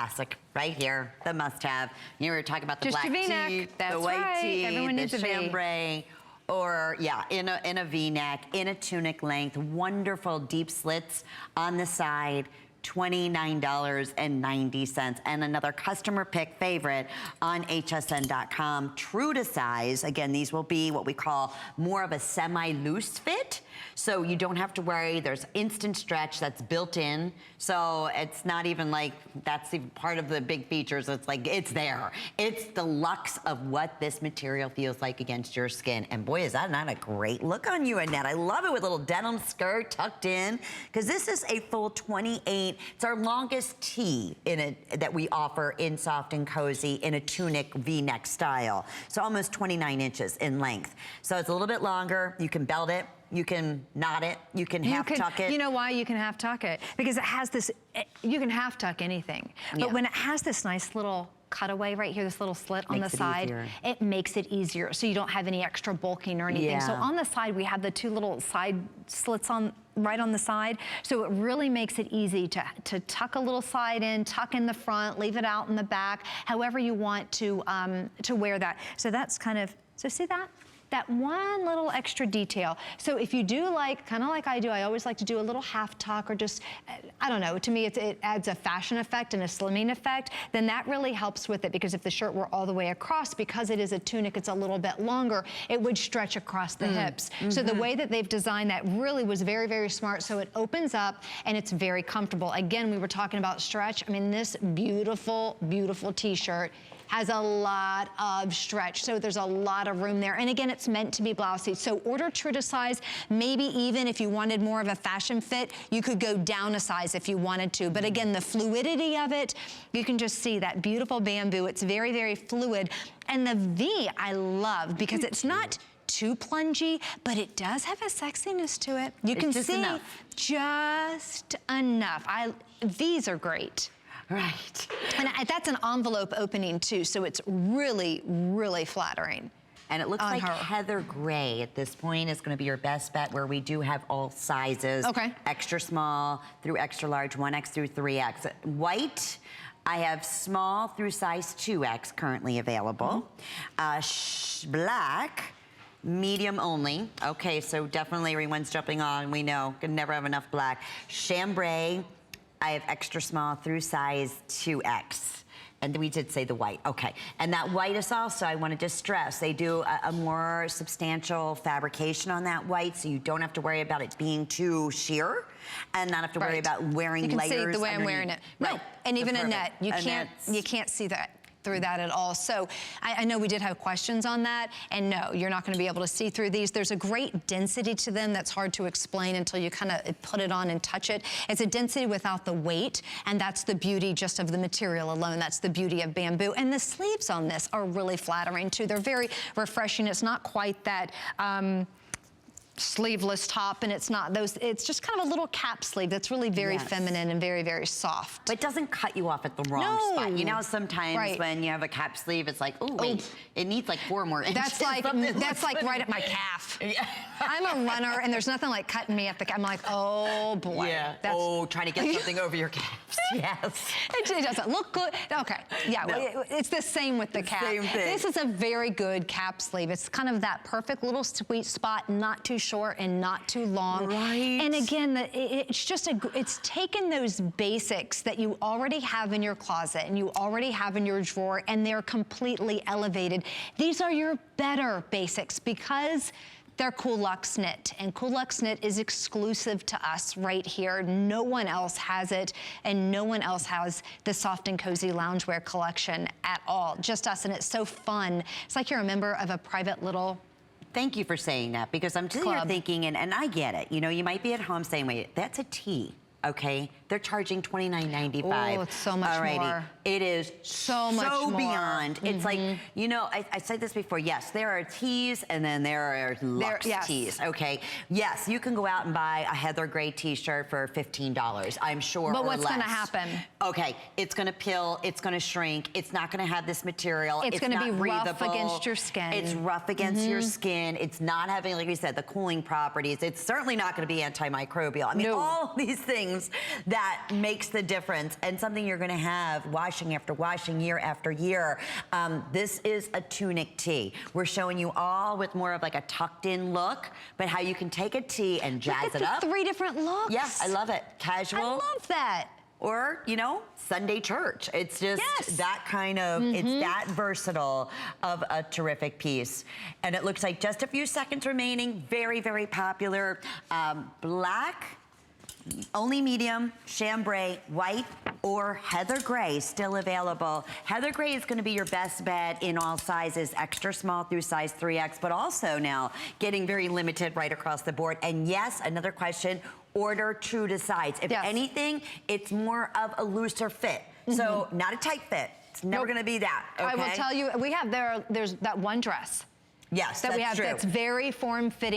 classic right here, the must-have. You were talking about the Just black tee, the white tee, everyone the needs a V. chambray, or yeah, in a V-neck, in a tunic length, wonderful deep slits on the side. $29.90. And another customer pick favorite on hsn.com, true to size. Again, these will be what we call more of a semi-loose fit. So you don't have to worry, there's instant stretch that's built in. So it's not even like, that's even part of the big features. It's like, it's there. It's the luxe of what this material feels like against your skin. And boy, is that not a great look on you, Annette. I love it with a little denim skirt tucked in, because this is a full 28. It's our longest tee in it that we offer in Soft and Cozy in a tunic V-neck style. So almost 29 inches in length. So it's a little bit longer. You can belt it. You can knot it, you can half tuck it. You know why you can half tuck it? Because it has this, you can half tuck anything. But when it has this nice little cutaway right here, this little slit on the side, it makes it easier. So you don't have any extra bulking or anything. So on the side, we have the two little side slits on right on the side. So it really makes it easy to tuck a little side in, tuck in the front, leave it out in the back, however you want to wear that. So that's kind of, so see that? That one little extra detail. So if you do like, kind of like I do, I always like to do a little half tuck or just, I don't know, to me it adds a fashion effect and a slimming effect, then that really helps with it, because if the shirt were all the way across, because it is a tunic, it's a little bit longer, it would stretch across the hips. So the way that they've designed that really was very, very smart. So it opens up and it's very comfortable. Again, we were talking about stretch. I mean, this beautiful, beautiful t-shirt has a lot of stretch, so there's a lot of room there. And again, it's meant to be blousey. So order true to size. Maybe even if you wanted more of a fashion fit, you could go down a size if you wanted to. But again, the fluidity of it, you can just see that beautiful bamboo. It's very, very fluid. And the V I love, because it's not too plungy, but it does have a sexiness to it. You can see just enough. V's are great. Right. And that's an envelope opening too, so it's really, really flattering. And it looks like heather gray at this point is going to be your best bet, where we do have all sizes. Okay. Extra small through extra large, 1X through 3X. White, I have small through size 2X currently available. Black, medium only. Okay, so definitely everyone's jumping on. We know, can never have enough black. Chambray, I have extra small through size 2X. And we did say the white, okay. And that white is also, I wanted to stress, they do a more substantial fabrication on that white, so you don't have to worry about it being too sheer and not have to worry about wearing layers. You can see the way I'm wearing it. No, and even Annette, you can't see that through that at all. So I know we did have questions on that, and no, you're not gonna be able to see through these. There's a great density to them that's hard to explain until you kind of put it on and touch it. It's a density without the weight, and that's the beauty just of the material alone. That's the beauty of bamboo. And the sleeves on this are really flattering too. They're very refreshing. It's not quite that, sleeveless top, and it's not those, it's just kind of a little cap sleeve that's really very feminine and very, very soft. But it doesn't cut you off at the wrong spot. You know, sometimes when you have a cap sleeve, it's like, oh wait, it needs like 4 more inches. That's like right at my calf. I'm a runner, and there's nothing like cutting me at the calf. I'm like, oh boy. Yeah, trying to get something over your calves. Yes. It doesn't look good. Okay, yeah, it's the same with the cap. Same thing. This is a very good cap sleeve. It's kind of that perfect little sweet spot, not too short and not too long. Right. And again, it's just it's taken those basics that you already have in your closet and you already have in your drawer, and they're completely elevated. These are your better basics because they're Cool Luxe knit, and Cool Luxe knit is exclusive to us right here. No one else has it, and no one else has the Soft and Cozy loungewear collection at all. Just us, and it's so fun. It's like you're a member of a private little Thank you for saying that, because I'm sitting here thinking, and I get it, you know, you might be at home saying, wait, that's a tee. Okay, they're charging $29.95. Oh, it's so much more. It is so much more. Beyond. It's like, you know, I said this before. Yes, there are tees, and then there are luxe tees. Okay, yes, you can go out and buy a heather gray T-shirt for $15. I'm sure. But what's going to happen? Okay, it's going to pill. It's going to shrink. It's not going to have this material. It's going to be rough against your skin. It's rough against your skin. It's not having, like we said, the cooling properties. It's certainly not going to be antimicrobial. I mean, all these things things that makes the difference, and something you're gonna have washing after washing, year after year. This is a tunic tee. We're showing you all with more of like a tucked in look, but how you can take a tee and jazz it up. 3 different looks. Yeah, I love it. Casual. I love that. Or, you know, Sunday church. It's just that kind of, it's that versatile of a terrific piece. And it looks like just a few seconds remaining. Very, very popular. Black, only medium, chambray, white, or heather gray still available. Heather gray is gonna be your best bet in all sizes, extra small through size 3X, but also now getting very limited right across the board. And yes, another question, order true to size. If anything, it's more of a looser fit. So not a tight fit. It's never gonna be that, okay? I will tell you, we have there's that one dress. Yes, that we have true. That's very form-fitting.